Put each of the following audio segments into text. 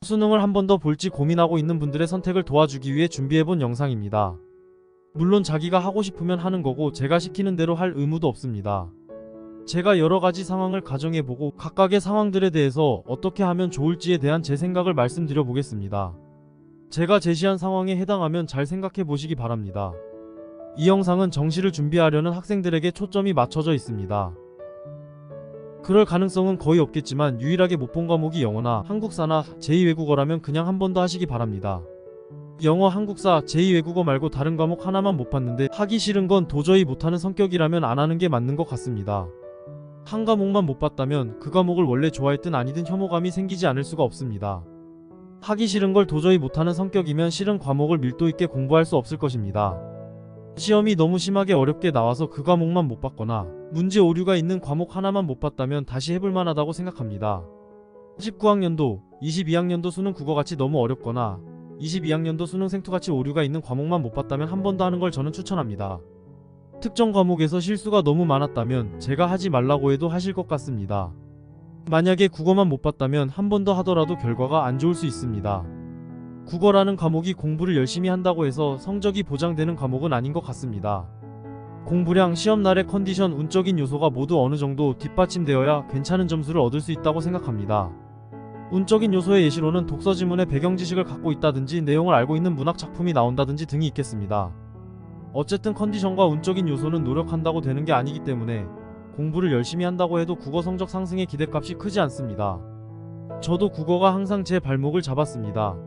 수능을 한 번 더 볼지 고민하고 있는 분들의 선택을 도와주기 위해 준비해본 영상입니다. 물론 자기가 하고 싶으면 하는 거고 제가 시키는 대로 할 의무도 없습니다. 제가 여러가지 상황을 가정해보고 각각의 상황들에 대해서 어떻게 하면 좋을지에 대한 제 생각을 말씀드려 보겠습니다. 제가 제시한 상황에 해당하면 잘 생각해 보시기 바랍니다. 이 영상은 정시를 준비하려는 학생들에게 초점이 맞춰져 있습니다. 그럴 가능성은 거의 없겠지만 유일하게 못 본 과목이 영어나 한국사나 제2외국어라면 그냥 한 번 더 하시기 바랍니다. 영어, 한국사, 제2외국어 말고 다른 과목 하나만 못 봤는데 하기 싫은 건 도저히 못하는 성격이라면 안 하는 게 맞는 것 같습니다. 한 과목만 못 봤다면 그 과목을 원래 좋아했든 아니든 혐오감이 생기지 않을 수가 없습니다. 하기 싫은 걸 도저히 못하는 성격이면 싫은 과목을 밀도 있게 공부할 수 없을 것입니다. 시험이 너무 심하게 어렵게 나와서 그 과목만 못 봤거나 문제 오류가 있는 과목 하나만 못 봤다면 다시 해볼 만하다고 생각합니다. 19학년도, 22학년도 수능 국어같이 너무 어렵거나 22학년도 수능 생투같이 오류가 있는 과목만 못 봤다면 한 번 더 하는 걸 저는 추천합니다. 특정 과목에서 실수가 너무 많았다면 제가 하지 말라고 해도 하실 것 같습니다. 만약에 국어만 못 봤다면 한 번 더 하더라도 결과가 안 좋을 수 있습니다. 국어라는 과목이 공부를 열심히 한다고 해서 성적이 보장되는 과목은 아닌 것 같습니다. 공부량, 시험날의 컨디션, 운적인 요소가 모두 어느 정도 뒷받침되어야 괜찮은 점수를 얻을 수 있다고 생각합니다. 운적인 요소의 예시로는 독서 지문의 배경 지식을 갖고 있다든지 내용을 알고 있는 문학 작품이 나온다든지 등이 있겠습니다. 어쨌든 컨디션과 운적인 요소는 노력한다고 되는 게 아니기 때문에 공부를 열심히 한다고 해도 국어 성적 상승의 기대값이 크지 않습니다. 저도 국어가 항상 제 발목을 잡았습니다.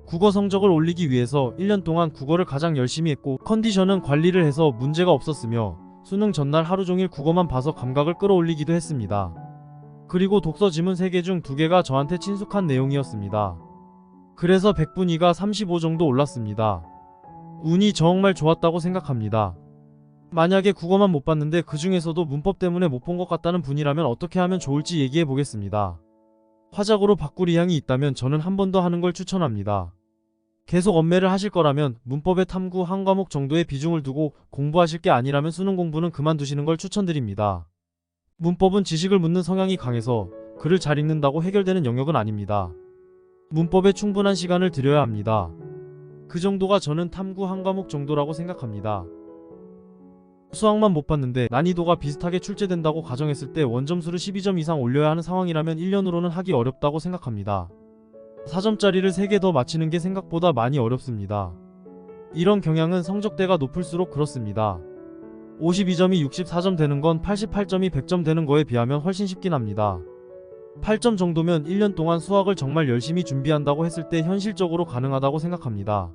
국어 성적을 올리기 위해서 1년 동안 국어를 가장 열심히 했고 컨디션은 관리를 해서 문제가 없었으며 수능 전날 하루 종일 국어만 봐서 감각을 끌어올리기도 했습니다. 그리고 독서 지문 3개 중 2개가 저한테 친숙한 내용이었습니다. 그래서 100분위가 35 정도 올랐습니다. 운이 정말 좋았다고 생각합니다. 만약에 국어만 못 봤는데 그 중에서도 문법 때문에 못 본 것 같다는 분이라면 어떻게 하면 좋을지 얘기해 보겠습니다. 화작으로 바꿀 의향이 있다면 저는 한 번 더 하는 걸 추천합니다. 계속 엄매를 하실 거라면 문법의 탐구 한 과목 정도의 비중을 두고 공부하실 게 아니라면 수능 공부는 그만두시는 걸 추천드립니다. 문법은 지식을 묻는 성향이 강해서 글을 잘 읽는다고 해결되는 영역은 아닙니다. 문법에 충분한 시간을 들여야 합니다. 그 정도가 저는 탐구 한 과목 정도라고 생각합니다. 수학만 못 봤는데 난이도가 비슷하게 출제된다고 가정했을 때 원점수를 12점 이상 올려야 하는 상황이라면 1년으로는 하기 어렵다고 생각합니다. 4점짜리를 3개 더 맞히는 게 생각보다 많이 어렵습니다. 이런 경향은 성적대가 높을수록 그렇습니다. 52점이 64점 되는 건 88점이 100점 되는 거에 비하면 훨씬 쉽긴 합니다. 8점 정도면 1년 동안 수학을 정말 열심히 준비한다고 했을 때 현실적으로 가능하다고 생각합니다.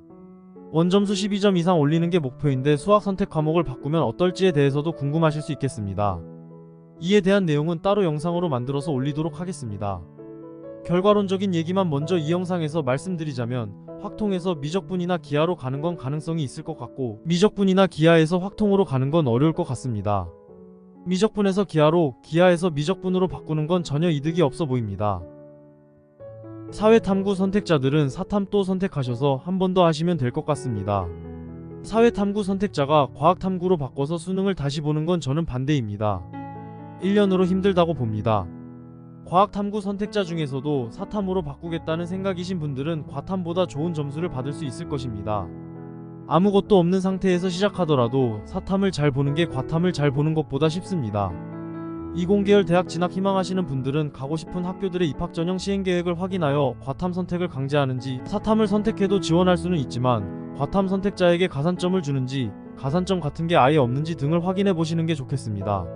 원점수 12점 이상 올리는 게 목표인데 수학 선택 과목을 바꾸면 어떨지에 대해서도 궁금하실 수 있겠습니다. 이에 대한 내용은 따로 영상으로 만들어서 올리도록 하겠습니다. 결과론적인 얘기만 먼저 이 영상에서 말씀드리자면 확통에서 미적분이나 기하로 가는 건 가능성이 있을 것 같고 미적분이나 기하에서 확통으로 가는 건 어려울 것 같습니다. 미적분에서 기하로, 기하에서 미적분으로 바꾸는 건 전혀 이득이 없어 보입니다. 사회탐구 선택자들은 사탐도 선택하셔서 한 번 더 하시면 될 것 같습니다. 사회탐구 선택자가 과학탐구로 바꿔서 수능을 다시 보는 건 저는 반대입니다. 1년으로 힘들다고 봅니다. 과학탐구 선택자 중에서도 사탐으로 바꾸겠다는 생각이신 분들은 과탐보다 좋은 점수를 받을 수 있을 것입니다. 아무것도 없는 상태에서 시작하더라도 사탐을 잘 보는 게 과탐을 잘 보는 것보다 쉽습니다. 이공계열 대학 진학 희망하시는 분들은 가고 싶은 학교들의 입학 전형 시행계획을 확인하여 과탐 선택을 강제하는지 사탐을 선택해도 지원할 수는 있지만 과탐 선택자에게 가산점을 주는지 가산점 같은 게 아예 없는지 등을 확인해 보시는 게 좋겠습니다.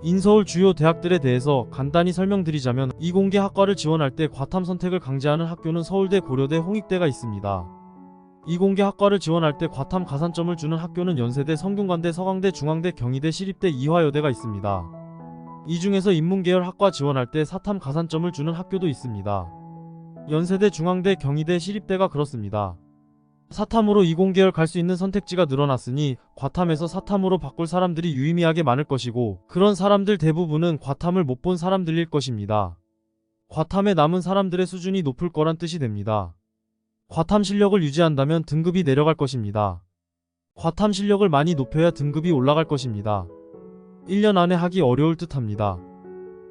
인서울 주요 대학들에 대해서 간단히 설명드리자면 이공계 학과를 지원할 때 과탐 선택을 강제하는 학교는 서울대, 고려대, 홍익대가 있습니다. 이공계 학과를 지원할 때 과탐 가산점을 주는 학교는 연세대, 성균관대, 서강대, 중앙대, 경희대, 시립대, 이화여대가 있습니다. 이 중에서 인문계열 학과 지원할 때 사탐 가산점을 주는 학교도 있습니다. 연세대, 중앙대, 경희대, 시립대가 그렇습니다. 사탐으로 이공계열 갈 수 있는 선택지가 늘어났으니 과탐에서 사탐으로 바꿀 사람들이 유의미하게 많을 것이고 그런 사람들 대부분은 과탐을 못 본 사람들일 것입니다. 과탐에 남은 사람들의 수준이 높을 거란 뜻이 됩니다. 과탐 실력을 유지한다면 등급이 내려갈 것입니다. 과탐 실력을 많이 높여야 등급이 올라갈 것입니다. 1년 안에 하기 어려울 듯 합니다.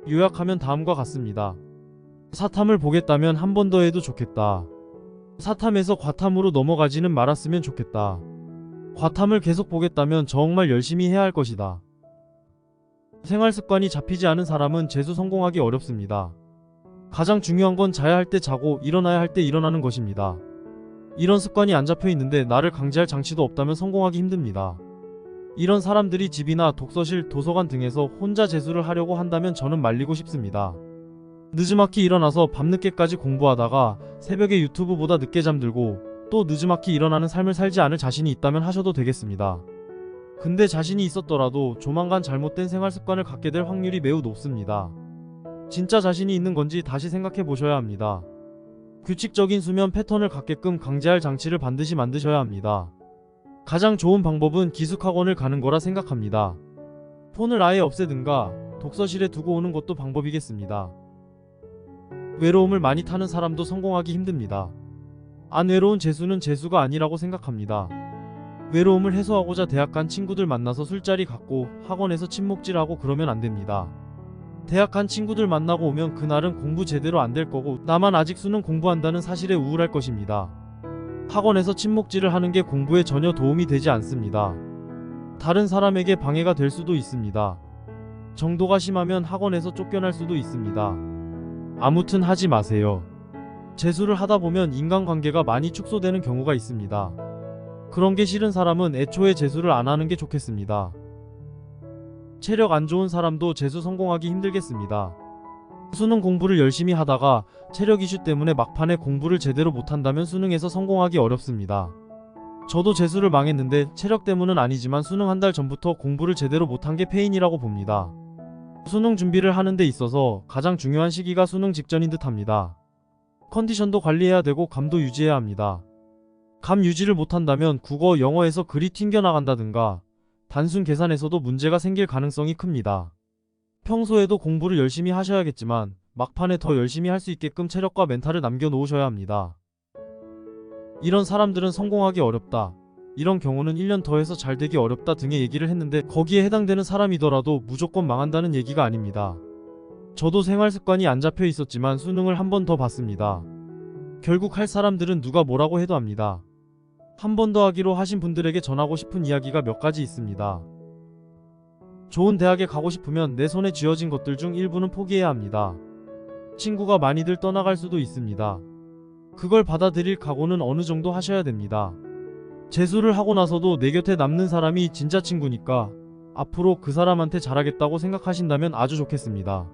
요약하면 다음과 같습니다. 사탐을 보겠다면 한 번 더 해도 좋겠다. 사탐에서 과탐으로 넘어가지는 말았으면 좋겠다. 과탐을 계속 보겠다면 정말 열심히 해야 할 것이다. 생활 습관이 잡히지 않은 사람은 재수 성공하기 어렵습니다. 가장 중요한 건 자야 할 때 자고 일어나야 할 때 일어나는 것입니다. 이런 습관이 안 잡혀 있는데 나를 강제할 장치도 없다면 성공하기 힘듭니다. 이런 사람들이 집이나 독서실, 도서관 등에서 혼자 재수를 하려고 한다면 저는 말리고 싶습니다. 늦지막히 일어나서 밤늦게까지 공부하다가 새벽에 유튜브보다 늦게 잠들고 또 늦지막히 일어나는 삶을 살지 않을 자신이 있다면 하셔도 되겠습니다. 근데 자신이 있었더라도 조만간 잘못된 생활 습관을 갖게 될 확률이 매우 높습니다. 진짜 자신이 있는 건지 다시 생각해 보셔야 합니다. 규칙적인 수면 패턴을 갖게끔 강제할 장치를 반드시 만드셔야 합니다. 가장 좋은 방법은 기숙학원을 가는 거라 생각합니다. 폰을 아예 없애든가 독서실에 두고 오는 것도 방법이겠습니다. 외로움을 많이 타는 사람도 성공하기 힘듭니다. 안 외로운 재수는 재수가 아니라고 생각합니다. 외로움을 해소하고자 대학 간 친구들 만나서 술자리 갖고 학원에서 친목질하고 그러면 안 됩니다. 대학 간 친구들 만나고 오면 그날은 공부 제대로 안 될 거고 나만 아직 수능 공부한다는 사실에 우울할 것입니다. 학원에서 친목질을 하는 게 공부에 전혀 도움이 되지 않습니다. 다른 사람에게 방해가 될 수도 있습니다. 정도가 심하면 학원에서 쫓겨날 수도 있습니다. 아무튼 하지 마세요. 재수를 하다 보면 인간관계가 많이 축소되는 경우가 있습니다. 그런 게 싫은 사람은 애초에 재수를 안 하는 게 좋겠습니다. 체력 안 좋은 사람도 재수 성공하기 힘들겠습니다. 수능 공부를 열심히 하다가 체력 이슈 때문에 막판에 공부를 제대로 못한다면 수능에서 성공하기 어렵습니다. 저도 재수를 망했는데 체력 때문은 아니지만 수능 한 달 전부터 공부를 제대로 못한 게 패인이라고 봅니다. 수능 준비를 하는 데 있어서 가장 중요한 시기가 수능 직전인 듯 합니다. 컨디션도 관리해야 되고 감도 유지해야 합니다. 감 유지를 못한다면 국어, 영어에서 글이 튕겨나간다든가 단순 계산에서도 문제가 생길 가능성이 큽니다. 평소에도 공부를 열심히 하셔야겠지만 막판에 더 열심히 할 수 있게끔 체력과 멘탈을 남겨놓으셔야 합니다. 이런 사람들은 성공하기 어렵다, 이런 경우는 1년 더 해서 잘 되기 어렵다 등의 얘기를 했는데 거기에 해당되는 사람이더라도 무조건 망한다는 얘기가 아닙니다. 저도 생활 습관이 안 잡혀 있었지만 수능을 한 번 더 봤습니다. 결국 할 사람들은 누가 뭐라고 해도 합니다. 한 번 더 하기로 하신 분들에게 전하고 싶은 이야기가 몇 가지 있습니다. 좋은 대학에 가고 싶으면 내 손에 쥐어진 것들 중 일부는 포기해야 합니다. 친구가 많이들 떠나갈 수도 있습니다. 그걸 받아들일 각오는 어느 정도 하셔야 됩니다. 재수를 하고 나서도 내 곁에 남는 사람이 진짜 친구니까 앞으로 그 사람한테 잘하겠다고 생각하신다면 아주 좋겠습니다.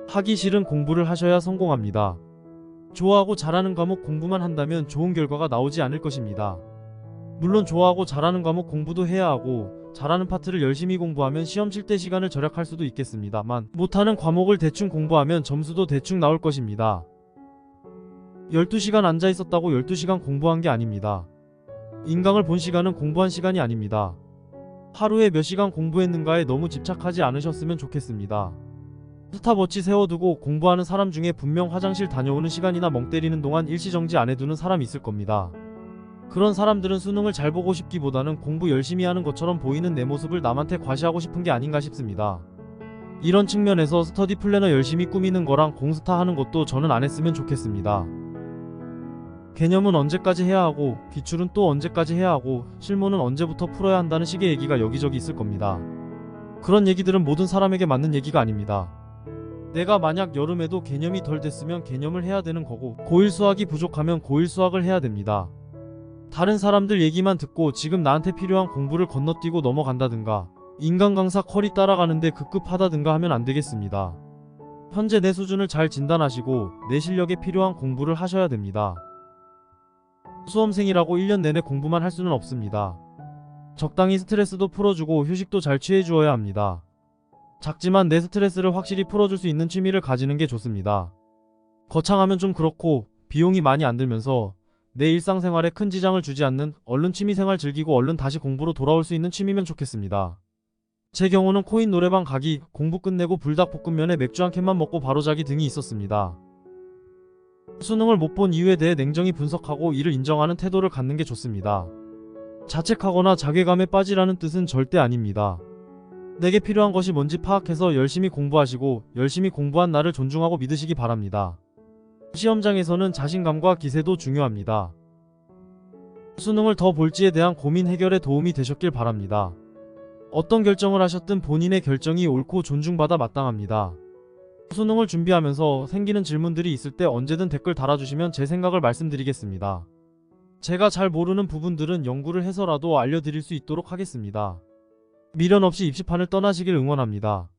하기 싫은 공부를 하셔야 성공합니다. 좋아하고 잘하는 과목 공부만 한다면 좋은 결과가 나오지 않을 것입니다. 물론 좋아하고 잘하는 과목 공부도 해야 하고 잘하는 파트를 열심히 공부하면 시험 칠 때 시간을 절약할 수도 있겠습니다만 못하는 과목을 대충 공부하면 점수도 대충 나올 것입니다. 12시간 앉아 있었다고 12시간 공부한 게 아닙니다. 인강을 본 시간은 공부한 시간이 아닙니다. 하루에 몇 시간 공부했는가에 너무 집착하지 않으셨으면 좋겠습니다. 스탑워치 세워두고 공부하는 사람 중에 분명 화장실 다녀오는 시간이나 멍 때리는 동안 일시정지 안 해두는 사람 있을 겁니다. 그런 사람들은 수능을 잘 보고 싶기보다는 공부 열심히 하는 것처럼 보이는 내 모습을 남한테 과시하고 싶은 게 아닌가 싶습니다. 이런 측면에서 스터디 플래너 열심히 꾸미는 거랑 공스타 하는 것도 저는 안 했으면 좋겠습니다. 개념은 언제까지 해야 하고 기출은 또 언제까지 해야 하고 실무는 언제부터 풀어야 한다는 식의 얘기가 여기저기 있을 겁니다. 그런 얘기들은 모든 사람에게 맞는 얘기가 아닙니다. 내가 만약 여름에도 개념이 덜 됐으면 개념을 해야 되는 거고 고1 수학이 부족하면 고1 수학을 해야 됩니다. 다른 사람들 얘기만 듣고 지금 나한테 필요한 공부를 건너뛰고 넘어간다든가 인간 강사 컬이 따라가는데 급급하다든가 하면 안 되겠습니다. 현재 내 수준을 잘 진단하시고 내 실력에 필요한 공부를 하셔야 됩니다. 수험생이라고 1년 내내 공부만 할 수는 없습니다. 적당히 스트레스도 풀어주고 휴식도 잘 취해주어야 합니다. 작지만 내 스트레스를 확실히 풀어줄 수 있는 취미를 가지는 게 좋습니다. 거창하면 좀 그렇고 비용이 많이 안 들면서 내 일상생활에 큰 지장을 주지 않는 얼른 취미생활 즐기고 얼른 다시 공부로 돌아올 수 있는 취미면 좋겠습니다. 제 경우는 코인 노래방 가기, 공부 끝내고 불닭볶음면에 맥주 한 캔만 먹고 바로 자기 등이 있었습니다. 수능을 못 본 이유에 대해 냉정히 분석하고 이를 인정하는 태도를 갖는 게 좋습니다. 자책하거나 자괴감에 빠지라는 뜻은 절대 아닙니다. 내게 필요한 것이 뭔지 파악해서 열심히 공부하시고 열심히 공부한 나를 존중하고 믿으시기 바랍니다. 시험장에서는 자신감과 기세도 중요합니다. 수능을 더 볼지에 대한 고민 해결에 도움이 되셨길 바랍니다. 어떤 결정을 하셨든 본인의 결정이 옳고 존중받아 마땅합니다. 수능을 준비하면서 생기는 질문들이 있을 때 언제든 댓글 달아주시면 제 생각을 말씀드리겠습니다. 제가 잘 모르는 부분들은 연구를 해서라도 알려드릴 수 있도록 하겠습니다. 미련 없이 입시판을 떠나시길 응원합니다.